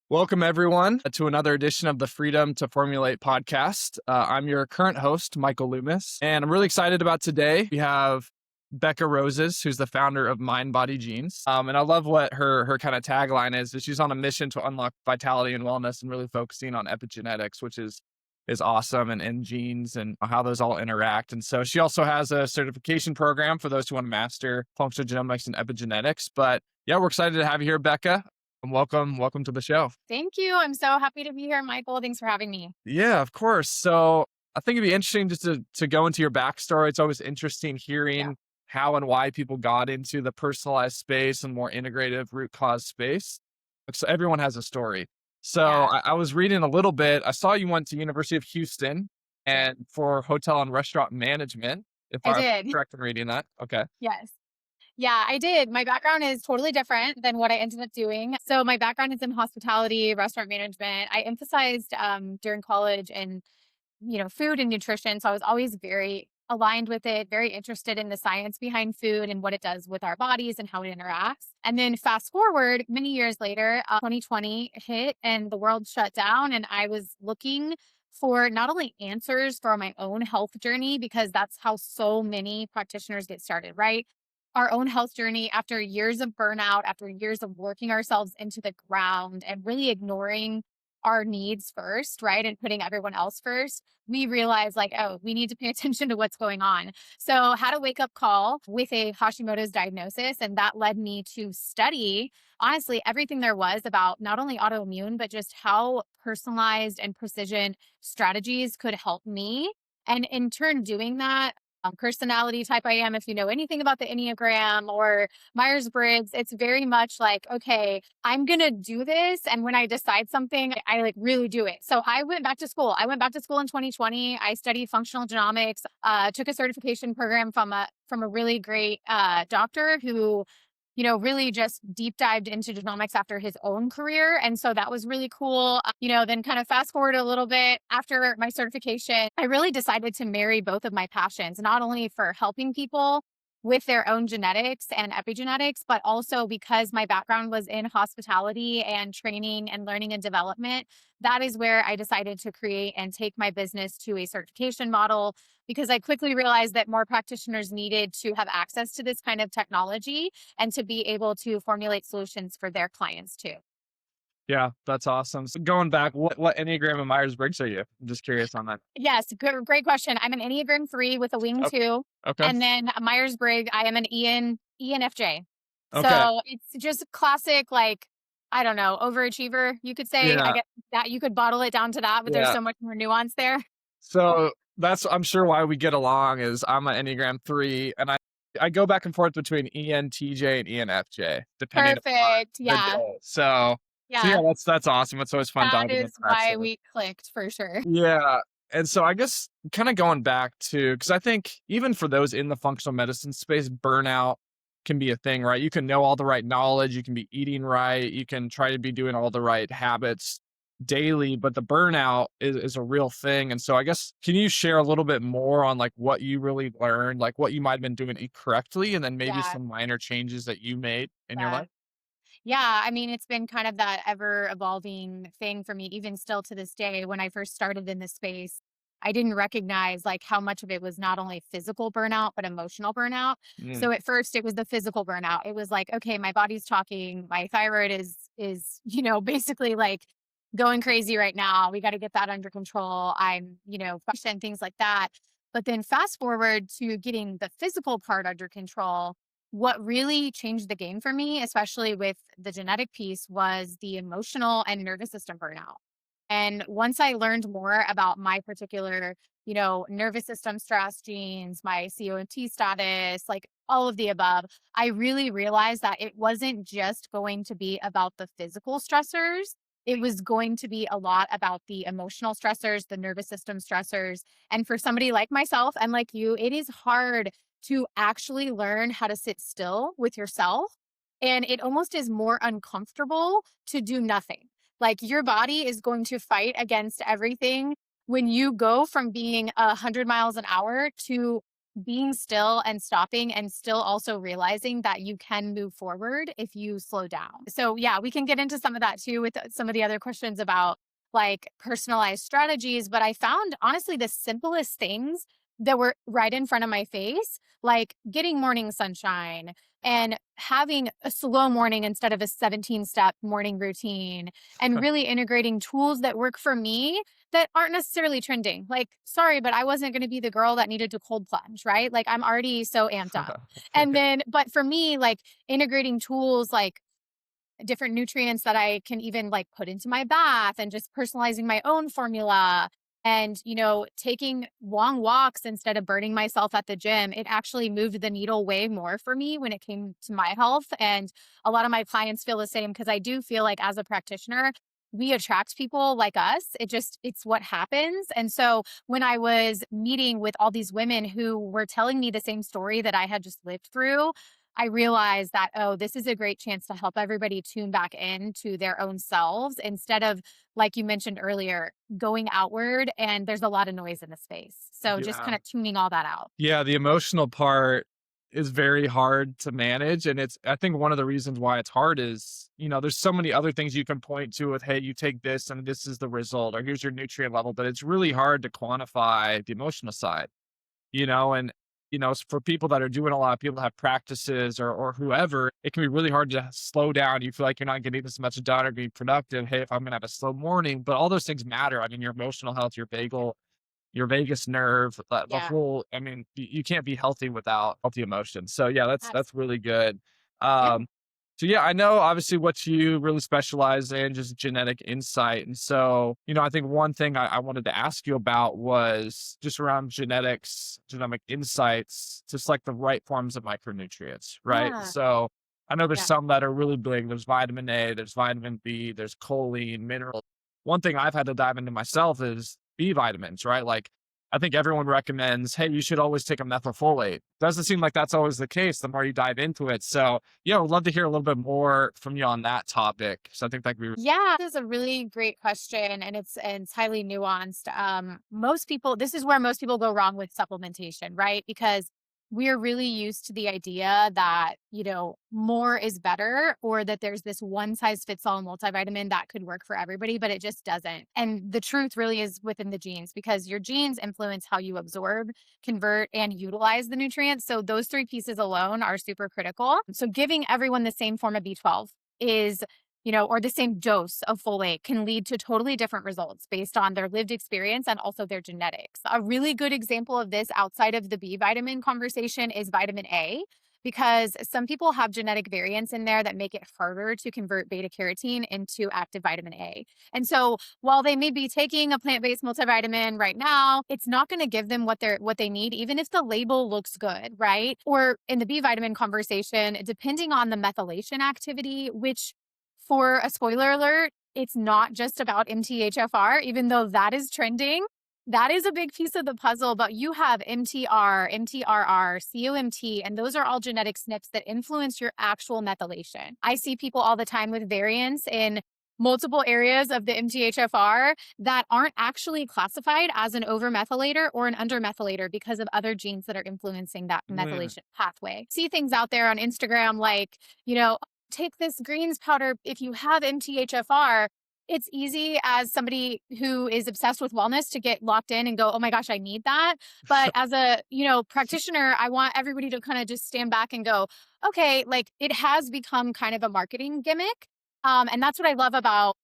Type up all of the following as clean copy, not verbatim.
Welcome, everyone, to another edition of the Freedom to Formulate podcast. I'm your current host, Michael Loomis, and I'm really excited about today. We have Becca Roses, who's the founder of MindBodyGenes. And I love what her kind of tagline is she's on a mission to unlock vitality and wellness and really focusing on epigenetics, which is awesome, and genes and how those all interact. And so she also has a certification program for those who want to master functional genomics and epigenetics. But yeah, we're excited to have you here, Becca. And welcome to the show. Thank you. I'm so happy to be here, Michael. Thanks for having me. Yeah, of course. So I think it'd be interesting just to go into your backstory. It's always interesting hearing how and why people got into the personalized space and more integrative root cause space. So everyone has a story. So I was reading a little bit. I saw you went to University of Houston and for hotel and restaurant management. If I I'm did. correct in reading that. Okay. Yes. Yeah, I did. My background is totally different than what I ended up doing. So my background is in hospitality, restaurant management. I emphasized during college and, food and nutrition. So I was always very aligned with it, very interested in the science behind food and what it does with our bodies and how it interacts. And then fast forward many years later, 2020 hit and the world shut down. And I was looking for not only answers for my own health journey, because that's how so many practitioners get started, right? Our own health journey after years of burnout, after years of working ourselves into the ground and really ignoring our needs first, right? And putting everyone else first, we realized oh, we need to pay attention to what's going on. So had a wake up call with a Hashimoto's diagnosis. And that led me to study, honestly, everything there was about not only autoimmune, but just how personalized and precision strategies could help me. And in turn, doing that, personality type I am, if you know anything about the Enneagram or Myers-Briggs, it's very much like, okay, I'm going to do this. And when I decide something, I really do it. So I went back to school. I went back to school in 2020. I studied functional genomics, took a certification program from a really great doctor who really just deep dived into genomics after his own career. And so that was really cool. Then kind of fast forward a little bit after my certification, I really decided to marry both of my passions, not only for helping people with their own genetics and epigenetics, but also because my background was in hospitality and training and learning and development. That is where I decided to create and take my business to a certification model, because I quickly realized that more practitioners needed to have access to this kind of technology and to be able to formulate solutions for their clients too. Yeah, that's awesome. So going back, what Enneagram and Myers-Briggs are you? I'm just curious on that. Yes, great question. I'm an Enneagram 3 with a wing 2. Okay. And then a Myers-Briggs, I am an ENFJ. Okay. So it's just classic, I don't know, overachiever, you could say. Yeah. I guess that you could bottle it down to that, but there's so much more nuance there. So that's, I'm sure, why we get along is I'm an Enneagram 3 and I go back and forth between ENTJ and ENFJ, depending on Perfect. the Yeah. day. So Yeah. that's awesome. It's always fun That diving is into that why stuff. we clicked for sure. Yeah. And so I guess kind of going back to, because I think even for those in the functional medicine space, burnout can be a thing, right? You can know all the right knowledge, you can be eating right, you can try to be doing all the right habits daily, but the burnout is a real thing. And so I guess, can you share a little bit more on what you really learned, what you might have been doing incorrectly, and then maybe Yeah. some minor changes that you made in your Yeah. life? Yeah, I mean, it's been kind of that ever evolving thing for me, even still to this day. When I first started in this space, I didn't recognize how much of it was not only physical burnout, but emotional burnout. Mm, So at first it was the physical burnout. It was like, okay, my body's talking, my thyroid is, basically going crazy right now. We got to get that under control. I'm, and things like that. But then fast forward to getting the physical part under control. What really changed the game for me, especially with the genetic piece, was the emotional and nervous system burnout. And once I learned more about my particular, nervous system stress genes, my COMT status, all of the above, I really realized that it wasn't just going to be about the physical stressors. It was going to be a lot about the emotional stressors, the nervous system stressors. And for somebody like myself and like you, it is hard to actually learn how to sit still with yourself. And it almost is more uncomfortable to do nothing. Your body is going to fight against everything when you go from being 100 miles an hour to being still and stopping and still also realizing that you can move forward if you slow down. So yeah, we can get into some of that too with some of the other questions about like personalized strategies. But I found honestly the simplest things that were right in front of my face, like getting morning sunshine and having a slow morning instead of a 17-step morning routine, and really integrating tools that work for me that aren't necessarily trending. Like, sorry, but I wasn't going to be the girl that needed to cold plunge, right? Like, I'm already so amped up. And then, but for me, like integrating tools like different nutrients that I can even like put into my bath and just personalizing my own formula and, taking long walks instead of burning myself at the gym, it actually moved the needle way more for me when it came to my health. And a lot of my clients feel the same because I do feel like as a practitioner, we attract people like us. It's what happens. And so when I was meeting with all these women who were telling me the same story that I had just lived through, I realized that, oh, this is a great chance to help everybody tune back into their own selves instead of, like you mentioned earlier, going outward. And there's a lot of noise in the space. So just Yeah. kind of tuning all that out. Yeah, the emotional part is very hard to manage. And I think one of the reasons why it's hard is, there's so many other things you can point to with, hey, you take this and this is the result, or here's your nutrient level, but it's really hard to quantify the emotional side, and, for people that are doing a lot, people that have practices or whoever, it can be really hard to slow down. You feel like you're not getting as much done or being productive. Hey, if I'm going to have a slow morning, but all those things matter. I mean, your emotional health, your vagus nerve, the Yeah. whole, I mean, you can't be healthy without healthy emotions. So yeah, that's Absolutely. really good. Yeah. Um, so yeah, I know obviously what you really specialize in, just genetic insight. And so, I think one thing I wanted to ask you about was just around genetics, genomic insights to select the right forms of micronutrients, right? Yeah. So I know there's Yeah. some that are really big. There's vitamin A, there's vitamin B, there's choline, minerals. One thing I've had to dive into myself is B vitamins, right? Like, I think everyone recommends, hey, you should always take a methylfolate. Doesn't seem like that's always the case the more you dive into it. So, yeah, I would love to hear a little bit more from you on that topic. So I think that we Yeah, this is a really great question and it's highly nuanced. Most people, this is where most people go wrong with supplementation, right? Because we're really used to the idea that, more is better or that there's this one size fits all multivitamin that could work for everybody, but it just doesn't. And the truth really is within the genes because your genes influence how you absorb, convert, and utilize the nutrients. So those three pieces alone are super critical. So giving everyone the same form of B12 is or the same dose of folate can lead to totally different results based on their lived experience and also their genetics. A really good example of this outside of the B vitamin conversation is vitamin A, because some people have genetic variants in there that make it harder to convert beta carotene into active vitamin A. And so while they may be taking a plant-based multivitamin right now, it's not going to give them what they need, even if the label looks good, right? Or in the B vitamin conversation, depending on the methylation activity, which for a spoiler alert, it's not just about MTHFR, even though that is trending. That is a big piece of the puzzle, but you have MTR, MTRR, COMT, and those are all genetic SNPs that influence your actual methylation. I see people all the time with variants in multiple areas of the MTHFR that aren't actually classified as an overmethylator or an undermethylator because of other genes that are influencing that Mm, methylation pathway. See things out there on Instagram like, take this greens powder if you have MTHFR. It's easy as somebody who is obsessed with wellness to get locked in and go, oh my gosh, I need that. But as a, practitioner, I want everybody to kind of just stand back and go, okay, like it has become kind of a marketing gimmick. And that's what I love about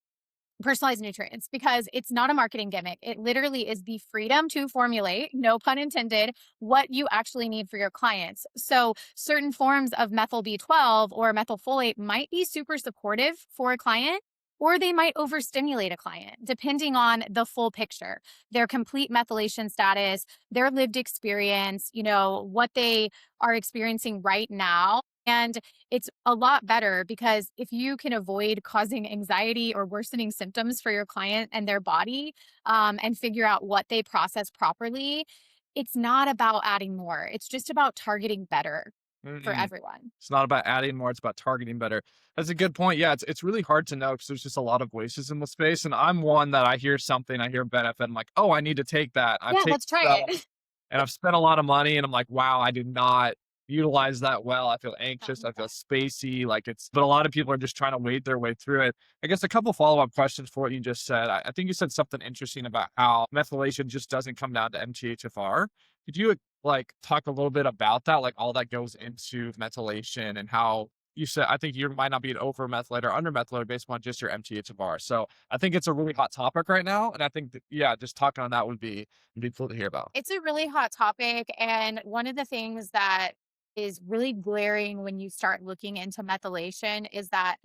personalized nutrients because it's not a marketing gimmick. It literally is the freedom to formulate, no pun intended, what you actually need for your clients. So certain forms of methyl B12 or methylfolate might be super supportive for a client, or they might overstimulate a client, depending on the full picture, their complete methylation status, their lived experience, what they are experiencing right now. And it's a lot better because if you can avoid causing anxiety or worsening symptoms for your client and their body, and figure out what they process properly, it's not about adding more. It's just about targeting better for mm-mm. everyone. It's not about adding more, it's about targeting better. That's a good point. Yeah, it's really hard to know because there's just a lot of voices in the space. And I'm one that I hear something, I hear benefit, I'm like, oh, I need to take that. I've Yeah, taken let's try stuff. it. And I've spent a lot of money and I'm like, wow, I did not utilize that well. I feel anxious. I feel spacey. But a lot of people are just trying to wade their way through it. I guess a couple follow-up questions for what you just said. I think you said something interesting about how methylation just doesn't come down to MTHFR. Could you talk a little bit about that? Like all that goes into methylation and how you said, I think you might not be an over methylator or under methylator based on just your MTHFR. So I think it's a really hot topic right now. And I think that, yeah, just talking on that would be cool to hear about. It's a really hot topic. And one of the things that is really glaring when you start looking into methylation is that,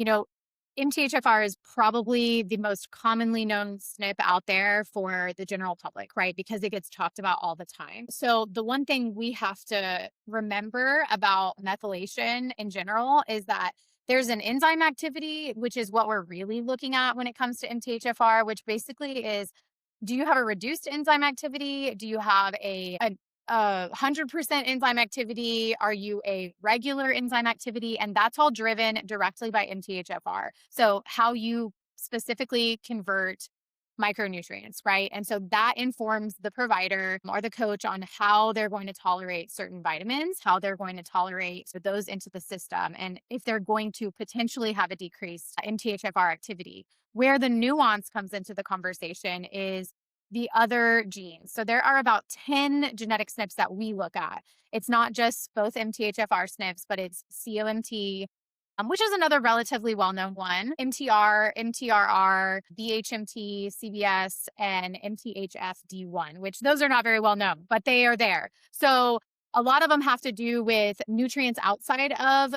MTHFR is probably the most commonly known SNP out there for the general public, right? Because it gets talked about all the time. So, the one thing we have to remember about methylation in general is that there's an enzyme activity, which is what we're really looking at when it comes to MTHFR, which basically is, do you have a reduced enzyme activity? Do you have a 100% enzyme activity? Are you a regular enzyme activity? And that's all driven directly by MTHFR. So how you specifically convert micronutrients, right? And so that informs the provider or the coach on how they're going to tolerate certain vitamins, how they're going to tolerate those into the system, and if they're going to potentially have a decreased MTHFR activity. Where the nuance comes into the conversation is the other genes. So there are about 10 genetic SNPs that we look at. It's not just both MTHFR SNPs, but it's COMT, which is another relatively well-known one, MTR, MTRR, BHMT, CBS, and MTHFD1, which those are not very well known, but they are there. So a lot of them have to do with nutrients outside of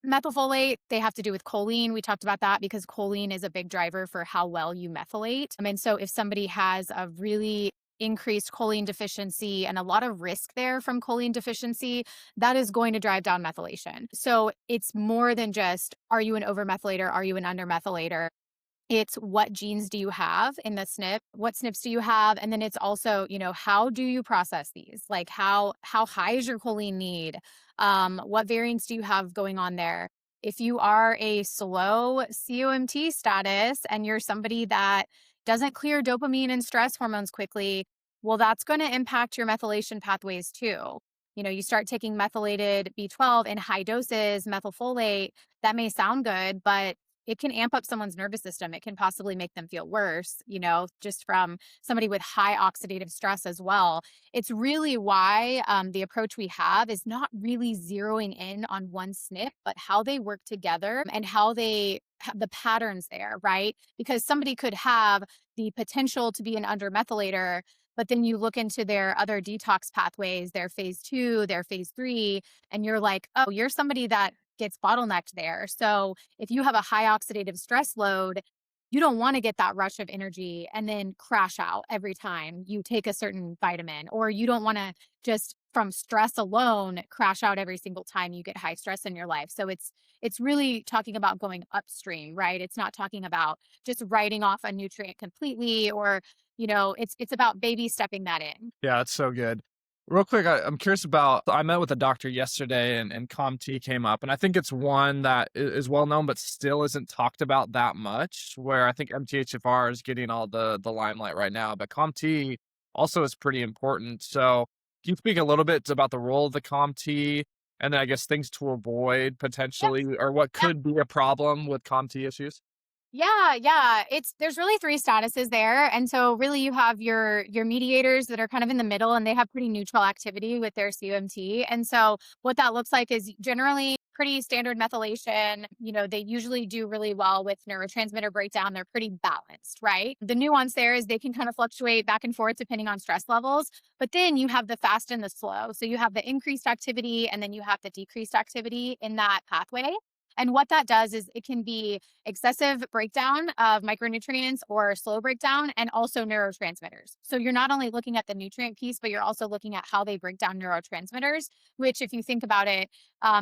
methylfolate. They have to do with choline. We talked about that because choline is a big driver for how well you methylate. And so if somebody has a really increased choline deficiency and a lot of risk there from choline deficiency, that is going to drive down methylation. So it's more than just, are you an overmethylator? Are you an undermethylator? It's what genes do you have in the SNP? What SNPs do you have? And then it's also, how do you process these? Like how high is your choline need? What variants do you have going on there? If you are a slow COMT status and you're somebody that doesn't clear dopamine and stress hormones quickly, well, that's going to impact your methylation pathways too. You start taking methylated B12 in high doses, methylfolate, that may sound good, but it can amp up someone's nervous system. It can possibly make them feel worse, just from somebody with high oxidative stress as well. It's really why the approach we have is not really zeroing in on one SNP, but how they work together and how they have the patterns there, right? Because somebody could have the potential to be an undermethylator, but then you look into their other detox pathways, their phase 2, their phase 3, and you're like, oh, you're somebody that gets bottlenecked there. So if you have a high oxidative stress load, you don't want to get that rush of energy and then crash out every time you take a certain vitamin, or you don't want to just from stress alone crash out every single time you get high stress in your life. So it's really talking about going upstream, right? It's not talking about just writing off a nutrient completely, or it's about baby stepping that in. Yeah, that's so good. Real quick, I'm curious about, I met with a doctor yesterday and COMT came up. And I think it's one that is well known, but still isn't talked about that much, where I think MTHFR is getting all the limelight right now. But COMT also is pretty important. So can you speak a little bit about the role of the COMT and then I guess things to avoid Yep. potentially, or what Yep. could be a problem with COMT issues? Yeah. There's really three statuses there. And so really you have your mediators that are kind of in the middle, and they have pretty neutral activity with their COMT. And so what that looks like is generally pretty standard methylation. They usually do really well with neurotransmitter breakdown. They're pretty balanced, right? The nuance there is they can kind of fluctuate back and forth depending on stress levels. But then you have the fast and the slow. So you have the increased activity and then you have the decreased activity in that pathway. And what that does is it can be excessive breakdown of micronutrients or slow breakdown, and also neurotransmitters. So you're not only looking at the nutrient piece, but you're also looking at how they break down neurotransmitters, which, if you think about it,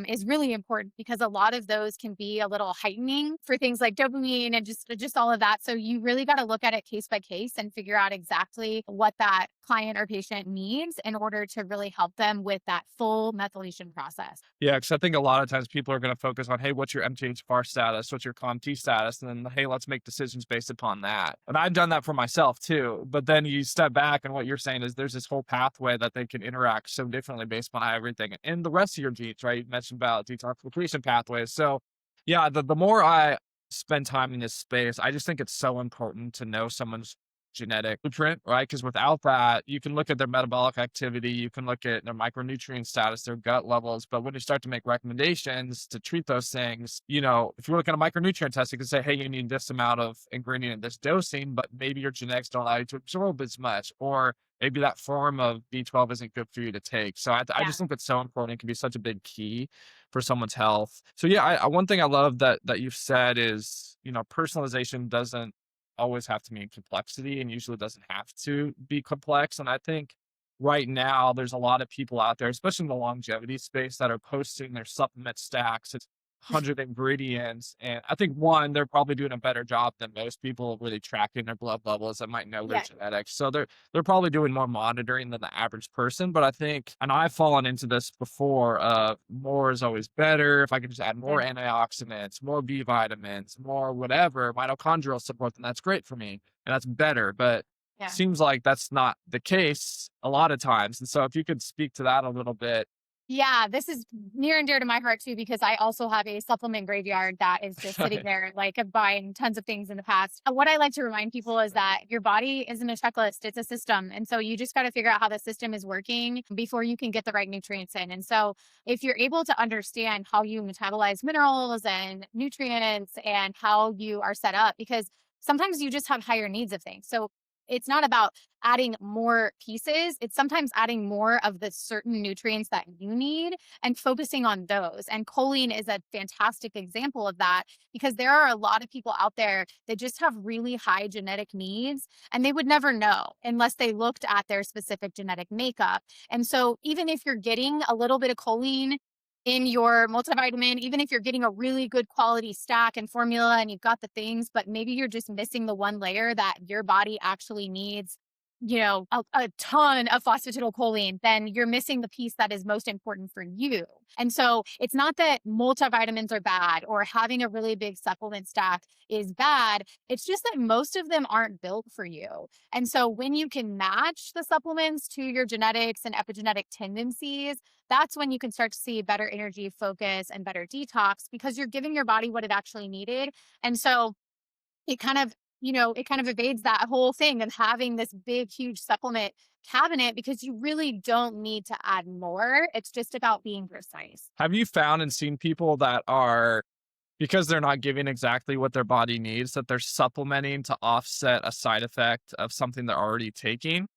is really important because a lot of those can be a little heightening for things like dopamine and just all of that. So you really got to look at it case by case and figure out exactly what that client or patient needs in order to really help them with that full methylation process. Yeah, because I think a lot of times people are going to focus on, hey, what's your MTHFR status? What's your COMT status? And then, hey, let's make decisions based upon that. And I've done that for myself too. But then you step back, and what you're saying is there's this whole pathway that they can interact so differently based on everything and the rest of your genes, right? You mentioned about detoxification pathways. So, yeah, the more I spend time in this space, I just think it's so important to know someone's genetic blueprint, right? Because without that, you can look at their metabolic activity, you can look at their micronutrient status, their gut levels. But when you start to make recommendations to treat those things, if you're looking at a micronutrient test, you can say, hey, you need this amount of ingredient in this dosing, but maybe your genetics don't allow you to absorb as much, or maybe that form of B12 isn't good for you to take. So I Yeah. just think it's so important. It can be such a big key for someone's health. So yeah, one thing I love that you've said is, personalization doesn't always have to mean complexity, and usually doesn't have to be complex. And I think right now there's a lot of people out there, especially in the longevity space, that are posting their supplement stacks. It's 100 ingredients. And I think one, they're probably doing a better job than most people really tracking their blood levels that might know their Yeah. genetics. So they're probably doing more monitoring than the average person. But I think, and I've fallen into this before, more is always better. If I can just add more Mhm. antioxidants, more B vitamins, more whatever, mitochondrial support, then that's great for me. And that's better. But Yeah. seems like that's not the case a lot of times. And so if you could speak to that a little bit. Yeah, this is near and dear to my heart too, because I also have a supplement graveyard that is just sitting there, like buying tons of things in the past. What I like to remind people is that your body isn't a checklist, it's a system. And so you just got to figure out how the system is working before you can get the right nutrients in. And so if you're able to understand how you metabolize minerals and nutrients and how you are set up, because sometimes you just have higher needs of things. So it's not about adding more pieces. It's sometimes adding more of the certain nutrients that you need and focusing on those. And choline is a fantastic example of that because there are a lot of people out there that just have really high genetic needs and they would never know unless they looked at their specific genetic makeup. And so even if you're getting a little bit of choline in your multivitamin, even if you're getting a really good quality stack and formula and you've got the things, but maybe you're just missing the one layer that your body actually needs, a ton of phosphatidylcholine, then you're missing the piece that is most important for you. And so it's not that multivitamins are bad or having a really big supplement stack is bad. It's just that most of them aren't built for you. And so when you can match the supplements to your genetics and epigenetic tendencies, that's when you can start to see better energy focus and better detox because you're giving your body what it actually needed. And so it kind of, it kind of evades that whole thing of having this big, huge supplement cabinet because you really don't need to add more. It's just about being precise. Have you found and seen people that are, because they're not giving exactly what their body needs, that they're supplementing to offset a side effect of something they're already taking?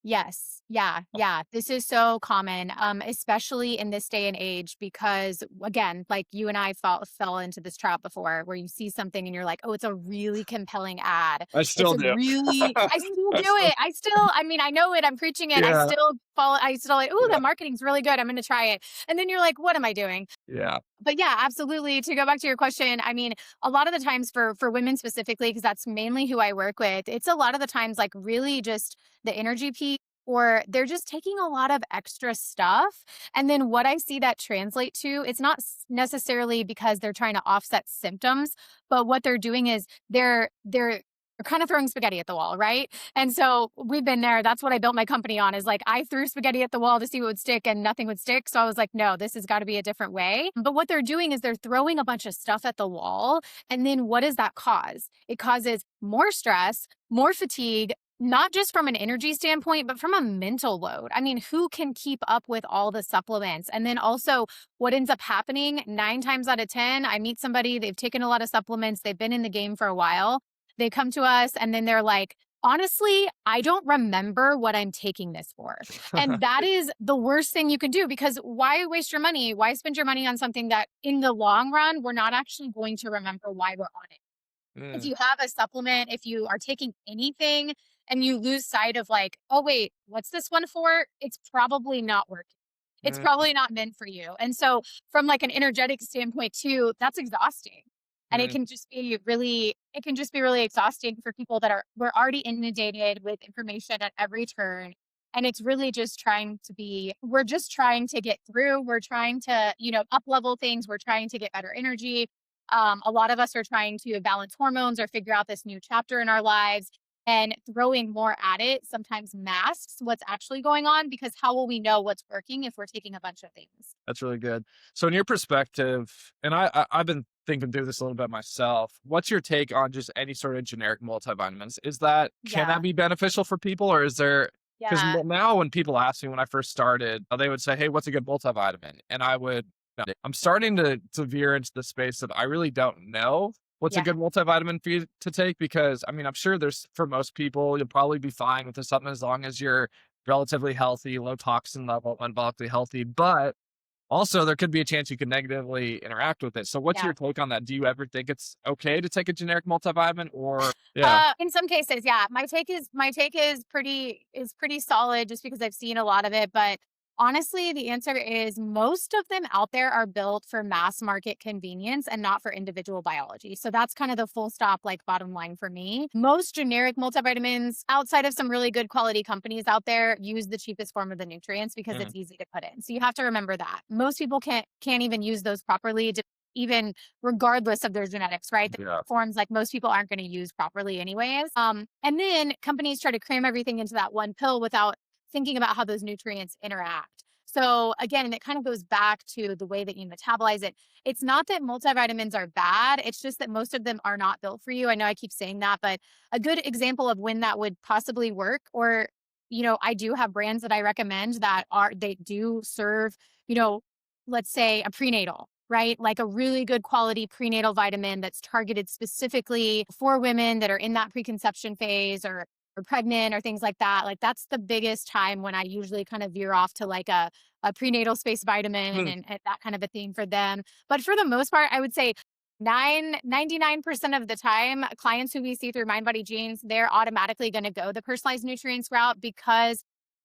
Yes. Yeah. Yeah. This is so common, especially in this day and age, because again, like you and I fell into this trap before where you see something and you're like, oh, it's a really compelling ad. I It's still a do. I still I do still, it. I mean, I know it. I'm preaching it. yeah, I still like, oh, yeah, the marketing's really good. I'm going to try it. And then you're like, what am I doing? yeah. But yeah, absolutely. To go back to your question, I mean, a lot of the times for women specifically, because that's mainly who I work with, it's a lot of the times like really just the energy piece, or they're just taking a lot of extra stuff. And then what I see that translate to, it's not necessarily because they're trying to offset symptoms, but what they're doing is they're kind of throwing spaghetti at the wall, right? And so we've been there. That's what I built my company on is like I threw spaghetti at the wall to see what would stick and nothing would stick. So I was like, no, this has got to be a different way. But what they're doing is they're throwing a bunch of stuff at the wall. And then what does that cause? It causes more stress, more fatigue, not just from an energy standpoint, but from a mental load. I mean, who can keep up with all the supplements? And then also, what ends up happening 9 times out of 10, I meet somebody, they've taken a lot of supplements, they've been in the game for a while. They come to us and then they're like, honestly, I don't remember what I'm taking this for. And that is the worst thing you can do because why waste your money? Why spend your money on something that in the long run, we're not actually going to remember why we're on it? If Mm. you have a supplement, if you are taking anything and you lose sight of like, oh, wait, what's this one for? It's probably not working. it's probably not meant for you. And so from like an energetic standpoint too, that's exhausting. And Mm, it can just be really exhausting for people that we're already inundated with information at every turn. And it's really just we're just trying to get through. We're trying to, up level things. We're trying to get better energy. A lot of us are trying to balance hormones or figure out this new chapter in our lives, and throwing more at it sometimes masks what's actually going on, because how will we know what's working if we're taking a bunch of things? that's really good. So in your perspective, and I've been thinking through this a little bit myself, what's your take on just any sort of generic multivitamins? Can that Yeah. be beneficial for people, or is there, because Yeah. now when people ask me when I first started, they would say, "Hey, what's a good multivitamin?" And I would, no, I'm starting to veer into the space that I really don't know what's a Yeah. good multivitamin for you to take, because I mean, I'm sure there's, for most people, you'll probably be fine with the supplement as long as you're relatively healthy, low toxin level, metabolically healthy. But also, there could be a chance you could negatively interact with it. So what's Yeah. your take on that? Do you ever think it's okay to take a generic multivitamin, or yeah. In some cases, yeah. My take is pretty solid, just because I've seen a lot of it. But honestly, the answer is most of them out there are built for mass market convenience and not for individual biology. So that's kind of the full stop, like bottom line for me. Most generic multivitamins, outside of some really good quality companies out there, use the cheapest form of the nutrients because Mm, it's easy to put in. So you have to remember that most people can't even use those properly, even regardless of their genetics, right? The yeah. forms, like, most people aren't going to use properly anyways. And then companies try to cram everything into that one pill without thinking about how those nutrients interact. So again, and it kind of goes back to the way that you metabolize it. It's not that multivitamins are bad. It's just that most of them are not built for you. I know I keep saying that, but a good example of when that would possibly work, or, I do have brands that I recommend they do serve, you know, let's say a prenatal, right? Like a really good quality prenatal vitamin that's targeted specifically for women that are in that preconception phase, or pregnant, or things like that. Like, that's the biggest time when I usually kind of veer off to like a prenatal space vitamin, Hmm, and that kind of a thing for them. But for the most part, I would say 99% of the time, clients who we see through MindBodyGenes, they're automatically going to go the personalized nutrients route, because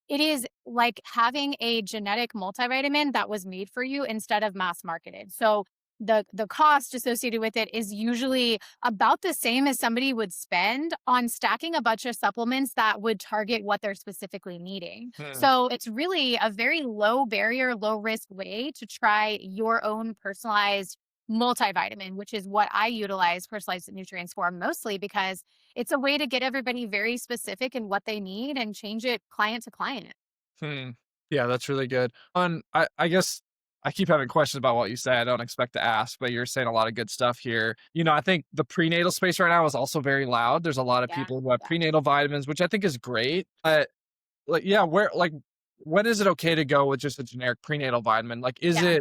it is like having a genetic multivitamin that was made for you instead of mass marketed. So the cost associated with it is usually about the same as somebody would spend on stacking a bunch of supplements that would target what they're specifically needing. hmm. So it's really a very low barrier, low risk way to try your own personalized multivitamin, which is what I utilize personalized nutrients for mostly, because it's a way to get everybody very specific in what they need and change it client to client. Hmm. Yeah, that's really good. I guess I keep having questions about what you say. I don't expect to ask, but you're saying a lot of good stuff here. I think the prenatal space right now is also very loud. There's a lot of Yeah. people who have Yeah. prenatal vitamins, which I think is great. But like, yeah, when is it okay to go with just a generic prenatal vitamin? Like, Yeah.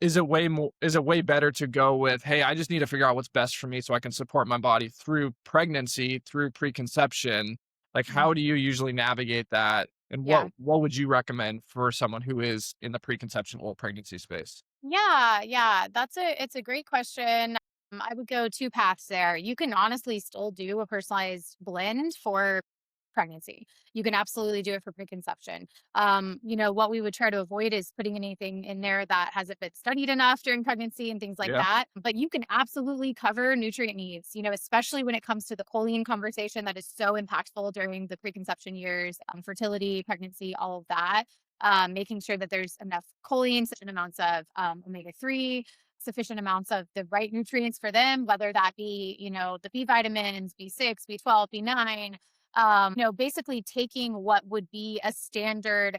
is it way better to go with, hey, I just need to figure out what's best for me so I can support my body through pregnancy, through preconception? Like, how Mhm. do you usually navigate that? And Yeah. what would you recommend for someone who is in the preconception or pregnancy space? Yeah, yeah, it's a great question. I would go two paths there. You can honestly still do a personalized blend for pregnancy. You can absolutely do it for preconception. What we would try to avoid is putting anything in there that hasn't been studied enough during pregnancy and things like Yeah. that. But you can absolutely cover nutrient needs, especially when it comes to the choline conversation that is so impactful during the preconception years, fertility, pregnancy, all of that. Making sure that there's enough choline, sufficient amounts of omega-3, sufficient amounts of the right nutrients for them, whether that be, the B vitamins, B6, B12, B9, basically taking what would be a standard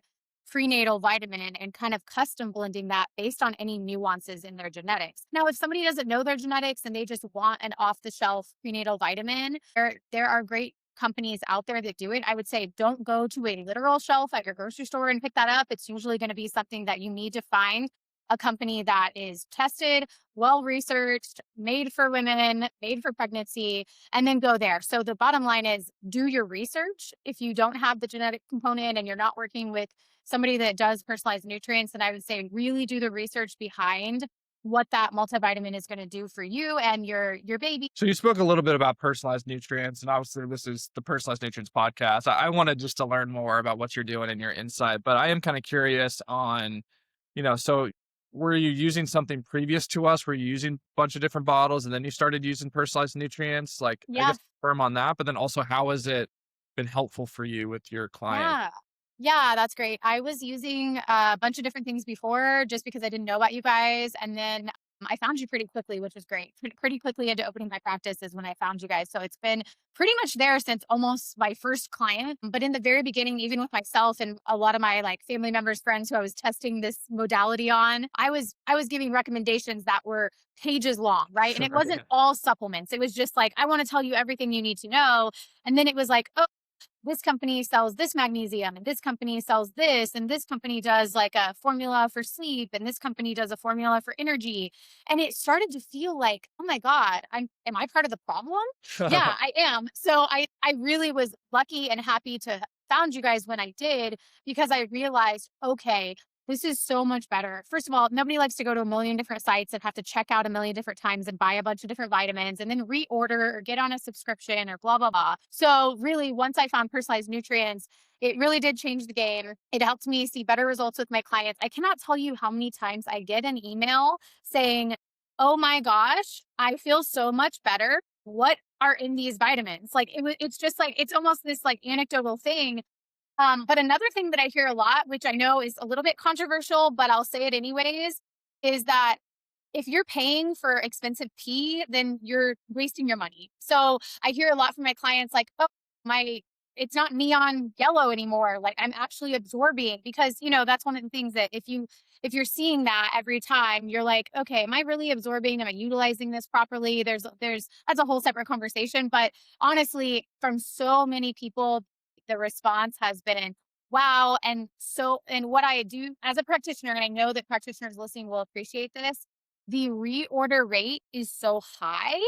prenatal vitamin and kind of custom blending that based on any nuances in their genetics. Now, if somebody doesn't know their genetics and they just want an off the shelf prenatal vitamin, there are great companies out there that do it. I would say don't go to a literal shelf at your grocery store and pick that up. It's usually going to be something that you need to find a company that is tested, well researched, made for women, made for pregnancy, and then go there. So the bottom line is, do your research. If you don't have the genetic component and you're not working with somebody that does personalized nutrients, then I would say really do the research behind what that multivitamin is going to do for you and your baby. So you spoke a little bit about personalized nutrients, and obviously this is the personalized nutrients podcast. I wanted just to learn more about what you're doing and your insight, but I am kind of curious on So were you using something previous to us? Were you using a bunch of different bottles and then you started using personalized nutrients? Like, I Yeah. guess firm on that, but then also how has it been helpful for you with your clients? Yeah. Yeah, that's great. I was using a bunch of different things before just because I didn't know about you guys. And then I found you pretty quickly, which was great. Pretty quickly into opening my practice is when I found you guys. So it's been pretty much there since almost my first client. But in the very beginning, even with myself and a lot of my like family members, friends who I was testing this modality on, I was giving recommendations that were pages long, right? And it wasn't Right. all supplements. It was just like, I want to tell you everything you need to know. And then it was like, oh, this company sells this magnesium and this company sells this and this company does like a formula for sleep and this company does a formula for energy, and it started to feel like, oh my god, am I part of the problem? Yeah, I am. So I really was lucky and happy to found you guys when I did, because I realized, okay, this is so much better. First of all, nobody likes to go to a million different sites and have to check out a million different times and buy a bunch of different vitamins and then reorder or get on a subscription or blah, blah, blah. So, really, once I found personalized nutrients, it really did change the game. It helped me see better results with my clients. I cannot tell you how many times I get an email saying, oh my gosh, I feel so much better. What are in these vitamins? Like it's just like, it's almost this like anecdotal thing. But another thing that I hear a lot, which I know is a little bit controversial, but I'll say it anyways, is that if you're paying for expensive pee, then you're wasting your money. So I hear a lot from my clients like, oh, my it's not neon yellow anymore. Like I'm actually absorbing, because that's one of the things that if you're seeing that every time, you're like, okay, am I really absorbing? Am I utilizing this properly? There's that's a whole separate conversation. But honestly, from so many people, the response has been wow. And what I do as a practitioner, and I know that practitioners listening will appreciate this, the reorder rate is so high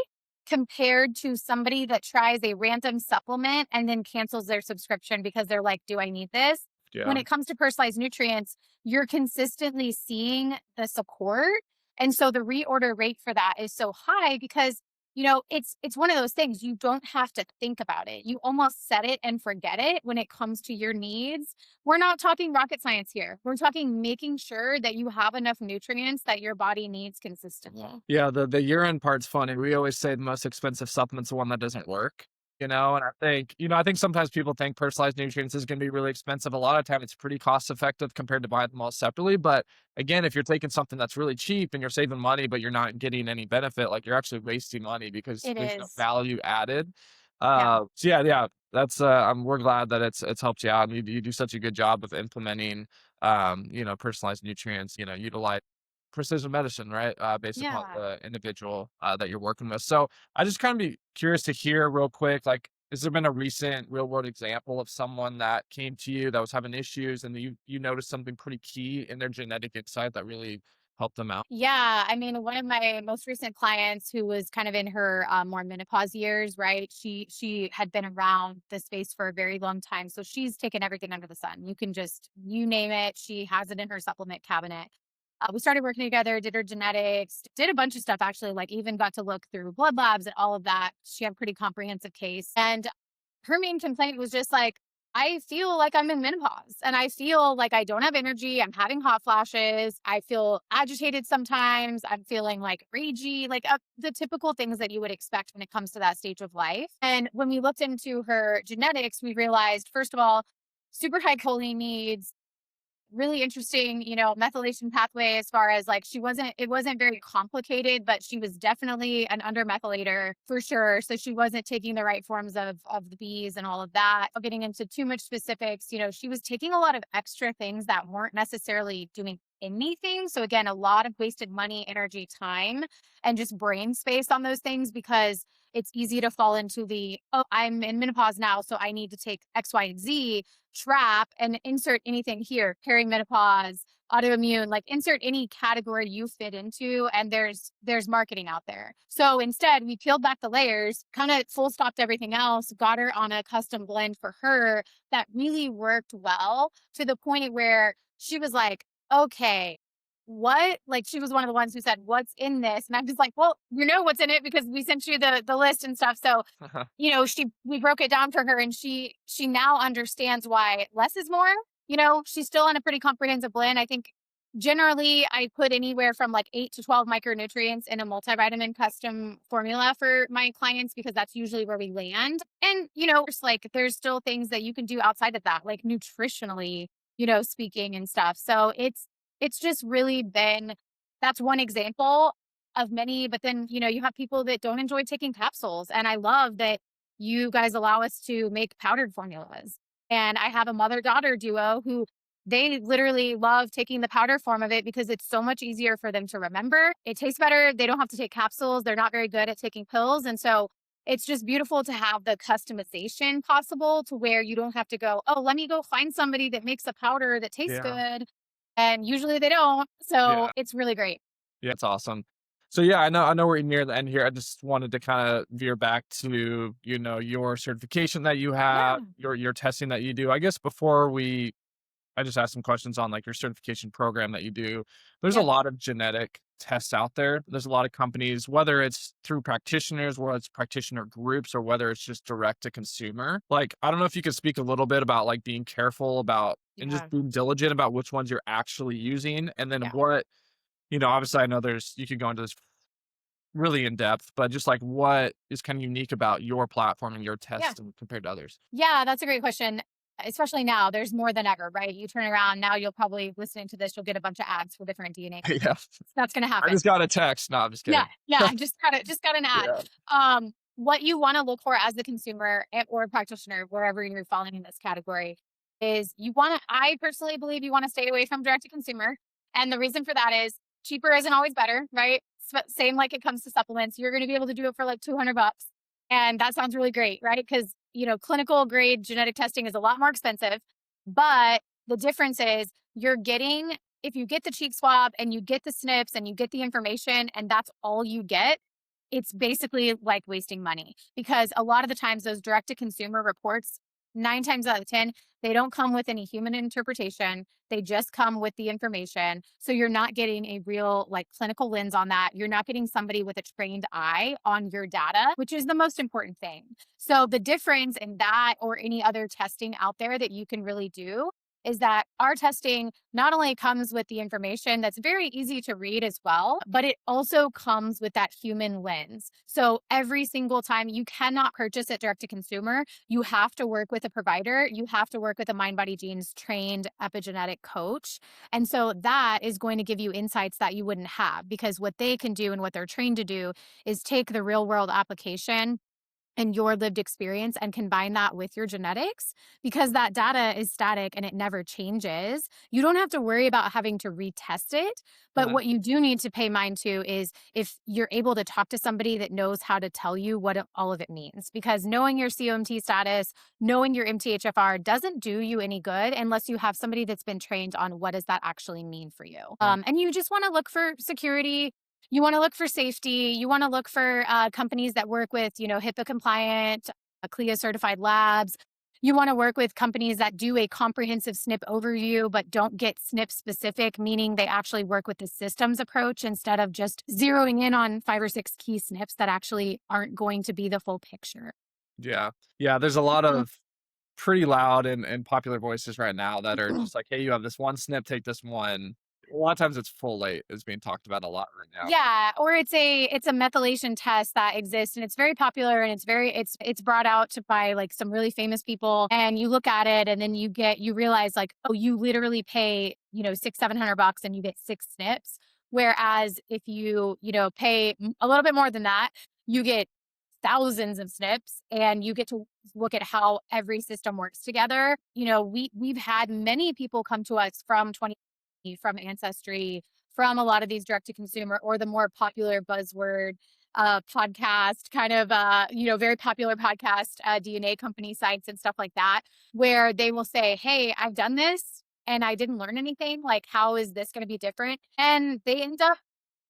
compared to somebody that tries a random supplement and then cancels their subscription because they're like, do I need this? When Yeah. it comes to personalized nutrients, you're consistently seeing the support. And so the reorder rate for that is so high because it's one of those things, you don't have to think about it. You almost set it and forget it when it comes to your needs. We're not talking rocket science here. We're talking making sure that you have enough nutrients that your body needs consistently. Yeah, the urine part's funny. We always say the most expensive supplement's the one that doesn't work, and I think sometimes people think personalized nutrients is gonna be really expensive. A lot of time it's pretty cost effective compared to buying them all separately. But again, if you're taking something that's really cheap and you're saving money, but you're not getting any benefit, like you're actually wasting money because It there's no is. value added. Yeah. So yeah, that's we're glad that it's helped you out and you do such a good job of implementing personalized nutrients, utilize precision medicine, right? Based upon Yeah. the individual that you're working with. So I just kind of be curious to hear real quick, like, has there been a recent real world example of someone that came to you that was having issues and you noticed something pretty key in their genetic insight that really helped them out? Yeah, I mean, one of my most recent clients who was kind of in her more menopause years, right? She had been around the space for a very long time, so she's taken everything under the sun. You name it, she has it in her supplement cabinet. We started working together, did her genetics, did a bunch of stuff actually, like even got to look through blood labs and all of that. She had a pretty comprehensive case, and her main complaint was just like, I feel like I'm in menopause and I feel like I don't have energy. I'm having hot flashes. I feel agitated sometimes. I'm feeling like ragey, like the typical things that you would expect when it comes to that stage of life. And when we looked into her genetics, we realized, first of all, super high choline needs, really interesting, methylation pathway, as far as like it wasn't very complicated, but she was definitely an undermethylator for sure. So she wasn't taking the right forms of the bees and all of that. Getting into too much specifics, she was taking a lot of extra things that weren't necessarily doing anything. So again, a lot of wasted money, energy, time, and just brain space on those things, because it's easy to fall into the, oh, I'm in menopause now, so I need to take X, Y, and Z trap and insert anything here, perimenopause, autoimmune, like insert any category you fit into, and there's marketing out there. So instead, we peeled back the layers, kind of full stopped everything else, got her on a custom blend for her that really worked well, to the point where she was like, okay, what? Like, she was one of the ones who said, what's in this? And I'm just like, well, you know what's in it because we sent you the list and stuff. So we broke it down for her, and she now understands why less is more. She's still on a pretty comprehensive blend. I think Generally, I put anywhere from like 8 to 12 micronutrients in a multivitamin custom formula for my clients because that's usually where we land. And, there's still things that you can do outside of that, like nutritionally, speaking and stuff. So it's just really been that's one example of many. But then, you have people that don't enjoy taking capsules. And I love that you guys allow us to make powdered formulas. And I have a mother-daughter duo who they literally love taking the powder form of it because it's so much easier for them to remember. It tastes better. They don't have to take capsules. They're not very good at taking pills. And so it's just beautiful to have the customization possible to where you don't have to go, oh, let me go find somebody that makes a powder that tastes Yeah. good. And usually they don't. So Yeah. it's really great. Yeah. It's awesome. So yeah, I know we're near the end here. I just wanted to kind of veer back to, your certification that you Yeah. have, your testing that you do. I guess I just asked some questions on like your certification program that you do. There's a Yep. lot of genetic tests out there. There's a lot of companies, whether it's through practitioners, whether it's practitioner groups, or whether it's just direct to consumer. Like, I don't know if you could speak a little bit about like being careful about and just Yeah. being diligent about which ones you're actually using. And then Yeah. obviously I know you could go into this really in depth, but just like what is kind of unique about your platform and your Yeah. testing compared to others? Yeah, that's a great question. Especially now, there's more than ever, right? You turn around now, you'll probably listening to this, you'll get a bunch of ads for different DNA. Yeah. That's going to I happen. just got a text. No, I'm just Yeah, kidding. yeah, I just got an ad. Yeah. What you wanna look for as a consumer or a practitioner, wherever you're falling in this category, is I personally believe you wanna stay away from direct to consumer, and the reason for that is cheaper isn't always better, right? Same like it comes to supplements, you're gonna be able to do it for like 200 bucks, and that sounds really great, right? Because clinical grade genetic testing is a lot more expensive, but the difference is you're getting if you get the cheek swab and you get the snips and you get the information and that's all you get, it's basically like wasting money because a lot of the times those direct to consumer reports, 9 times out of 10, they don't come with any human interpretation. They just come with the information. So you're not getting a real like clinical lens on that. You're not getting somebody with a trained eye on your data, which is the most important thing. So the difference in that or any other testing out there that you can really do is that our testing not only comes with the information that's very easy to read as well, but it also comes with that human lens. So every single time you cannot purchase it direct to consumer, you have to work with a provider, you have to work with a MindBodyGenes trained epigenetic coach. And so that is going to give you insights that you wouldn't have because what they can do and what they're trained to do is take the real world application and your lived experience and combine that with your genetics because that data is static and it never changes. You don't have to worry about having to retest it. But Mhm. what you do need to pay mind to is if you're able to talk to somebody that knows how to tell you what all of it means, because knowing your COMT status, knowing your MTHFR doesn't do you any good unless you have somebody that's been trained on what does that actually mean for you. And you just want to look for security, you want to look for safety. You want to look for companies that work with, HIPAA compliant, CLIA certified labs. You want to work with companies that do a comprehensive SNP overview, but don't get SNP specific, meaning they actually work with the systems approach instead of just zeroing in on 5 or 6 key SNPs that actually aren't going to be the full picture. Yeah. Yeah, there's a lot of pretty loud and popular voices right now that are just like, "Hey, you have this one snip, take this one." A lot of times it's folate is being talked about a lot right now. Yeah, or it's a methylation test that exists and it's very popular and it's brought out to by like some really famous people and you look at it and then you realize like, oh, you literally pay, 600-700 bucks and you get 6 SNPs. Whereas if pay a little bit more than that, you get thousands of SNPs and you get to look at how every system works together. We've had many people come to us from Ancestry, from a lot of these direct to consumer or the more popular buzzword podcast, kind of very popular podcast DNA company sites and stuff like that, where they will say, "Hey, I've done this and I didn't learn anything. Like, how is this going to be different?" And they end up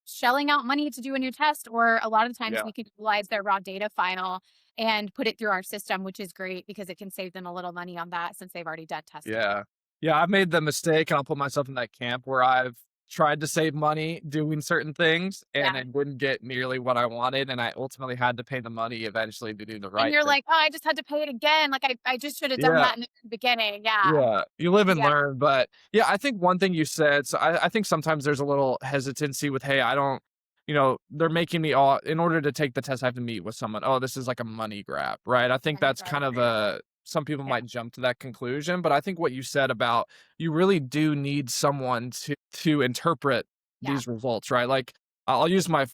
shelling out money to do a new test, or a lot of times Yeah. we can utilize their raw data file and put it through our system, which is great because it can save them a little money on that since they've already done testing. Yeah. Yeah, I've made the mistake, and I'll put myself in that camp where I've tried to save money doing certain things, and Yeah. I wouldn't get nearly what I wanted, and I ultimately had to pay the money eventually to do the And right you're thing. like, "Oh, I just had to pay it again. Like, I just should have done Yeah. that in the beginning." Yeah. Yeah, you live and Yeah. learn, but yeah, I think one thing you said, so I think sometimes there's a little hesitancy with, hey, I don't, they're making me all in order to take the test, I have to meet with someone. Oh, this is like a money grab, right? I think Money that's grab, kind of right. some people Yeah. might jump to that conclusion, but I think what you said about you really do need someone to interpret Yeah. these results, right? Like I'll use my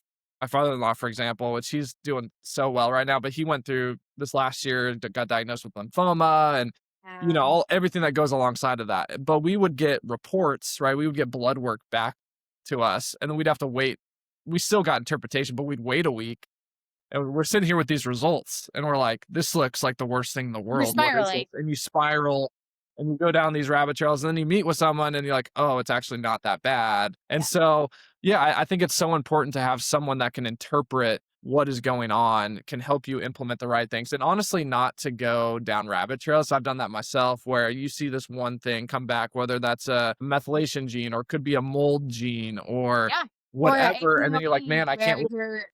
father-in-law, for example, which he's doing so well right now, but he went through this last year, got diagnosed with lymphoma and Um, all everything that goes alongside of that. But we would get reports, right? We would get blood work back to us, and then we'd have to wait. We still got interpretation, but we'd wait a week. And we're sitting here with these results, and we're like, this looks like the worst thing in the you're world. What is this? spiraling. And you spiral and you go down these rabbit trails, and then you meet with someone and you're like, oh, it's actually not that bad. And Yeah. so, yeah, I think it's so important to have someone that can interpret what is going on, can help you implement the right things, and honestly, not to go down rabbit trails. I've done that myself where you see this one thing come back, whether that's a methylation gene or could be a mold gene or Yeah. Or whatever. And then you're like, ADHD man, where you're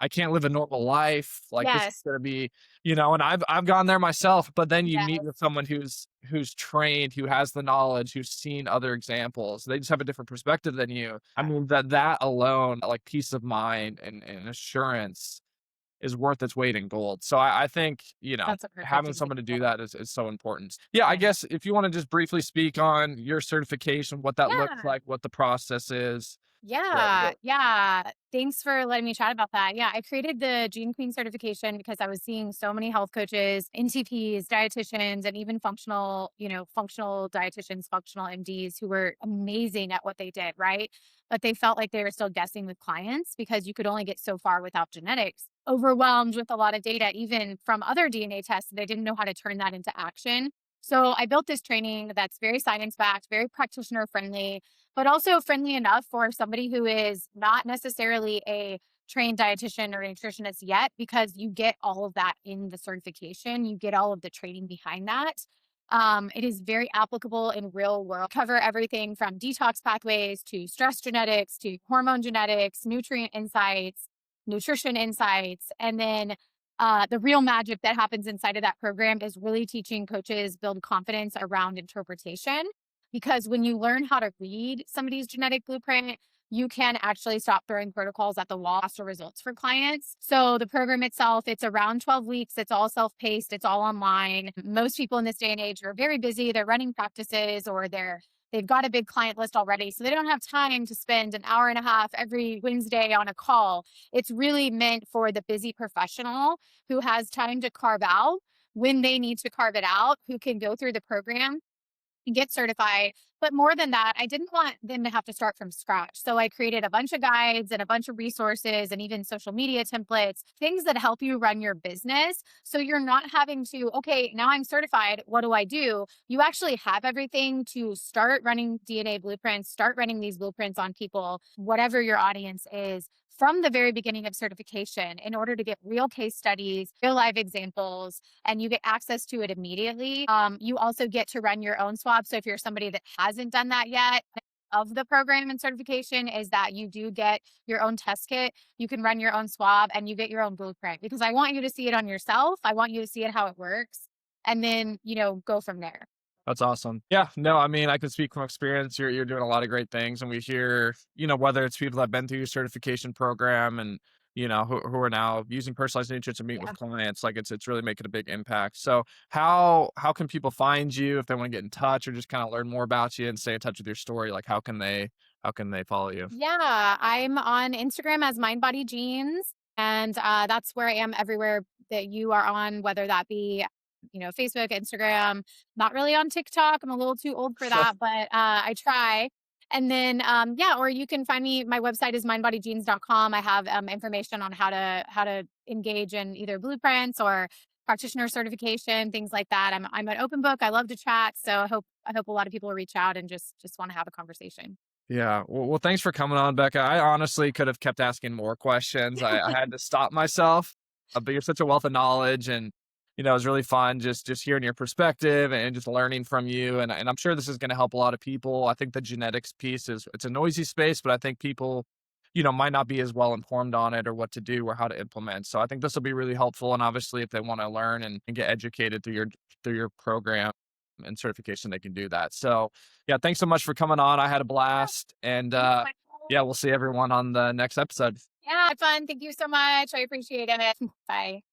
I can't live a normal life. Like this is yes. gonna be, and I've gone there myself, but then you meet Yes. with someone who's trained, who has the knowledge, who's seen other examples. They just have a different perspective than you. I Yeah. mean, that alone, like peace of mind and assurance is worth its weight in gold. So I think, That's a perfect having someone to do example. that is so important. Yeah, I Yeah. guess if you want to just briefly speak on your certification, what that looks Yeah. like, what the process is. Yeah, yeah. Thanks for letting me chat about that. Yeah, I created the Gene Queen certification because I was seeing so many health coaches, NTPs, dietitians, and even functional dietitians, functional MDs who were amazing at what they did, right? But they felt like they were still guessing with clients because you could only get so far without genetics. Overwhelmed with a lot of data, even from other DNA tests, they didn't know how to turn that into action. So I built this training that's very science backed, very practitioner friendly, but also friendly enough for somebody who is not necessarily a trained dietitian or nutritionist yet, because you get all of that in the certification. You get all of the training behind that. It is very applicable in real world. Cover everything from detox pathways to stress genetics to hormone genetics, nutrient insights, nutrition insights, and then the real magic that happens inside of that program is really teaching coaches build confidence around interpretation, because when you learn how to read somebody's genetic blueprint, you can actually stop throwing protocols at the wall, faster results for clients. So the program itself, it's around 12 weeks. It's all self-paced. It's all online. Most people in this day and age are very busy. They're running practices or they've got a big client list already. So they don't have time to spend an hour and a half every Wednesday on a call. It's really meant for the busy professional who has time to carve out when they need to carve it out, who can go through the program and get certified. But more than that, I didn't want them to have to start from scratch. So I created a bunch of guides and a bunch of resources and even social media templates, things that help you run your business. So you're not having to, okay, now I'm certified. What do I do? You actually have everything to start running DNA blueprints, start running these blueprints on people, whatever your audience is, from the very beginning of certification, in order to get real case studies, real live examples, and you get access to it immediately. You also get to run your own swab. So if you're somebody that hasn't done that yet, of the program and certification is that you do get your own test kit. You can run your own swab and you get your own blueprint, because I want you to see it on yourself. I want you to see it how it works, and then, go from there. That's awesome. Yeah, no, I mean, I can speak from experience. You're doing a lot of great things, and we hear, whether it's people that have been through your certification program and who are now using personalized nutrients to meet with Yeah. clients, like it's really making a big impact. So how can people find you if they want to get in touch or just kind of learn more about you and stay in touch with your story? Like how can they follow you? Yeah, I'm on Instagram as MindBodyGenes, and that's where I am everywhere that you are on, whether that be, Facebook, Instagram. Not really on TikTok. I'm a little too old for that, but I try. And then, yeah, or you can find me. My website is mindbodygenes.com. I have information on how to engage in either blueprints or practitioner certification, things like that. I'm an open book. I love to chat, so I hope a lot of people will reach out and just want to have a conversation. Yeah. Well, thanks for coming on, Becca. I honestly could have kept asking more questions. I had to stop myself, but you're such a wealth of knowledge and, it was really fun just hearing your perspective and just learning from you. And I'm sure this is going to help a lot of people. I think the genetics piece it's a noisy space, but I think people, might not be as well informed on it or what to do or how to implement. So I think this will be really helpful. And obviously, if they want to learn and get educated through your program and certification, they can do that. So yeah, thanks so much for coming on. I had a blast. And yeah, we'll see everyone on the next episode. Yeah, fun. Thank you so much. I appreciate it. Bye.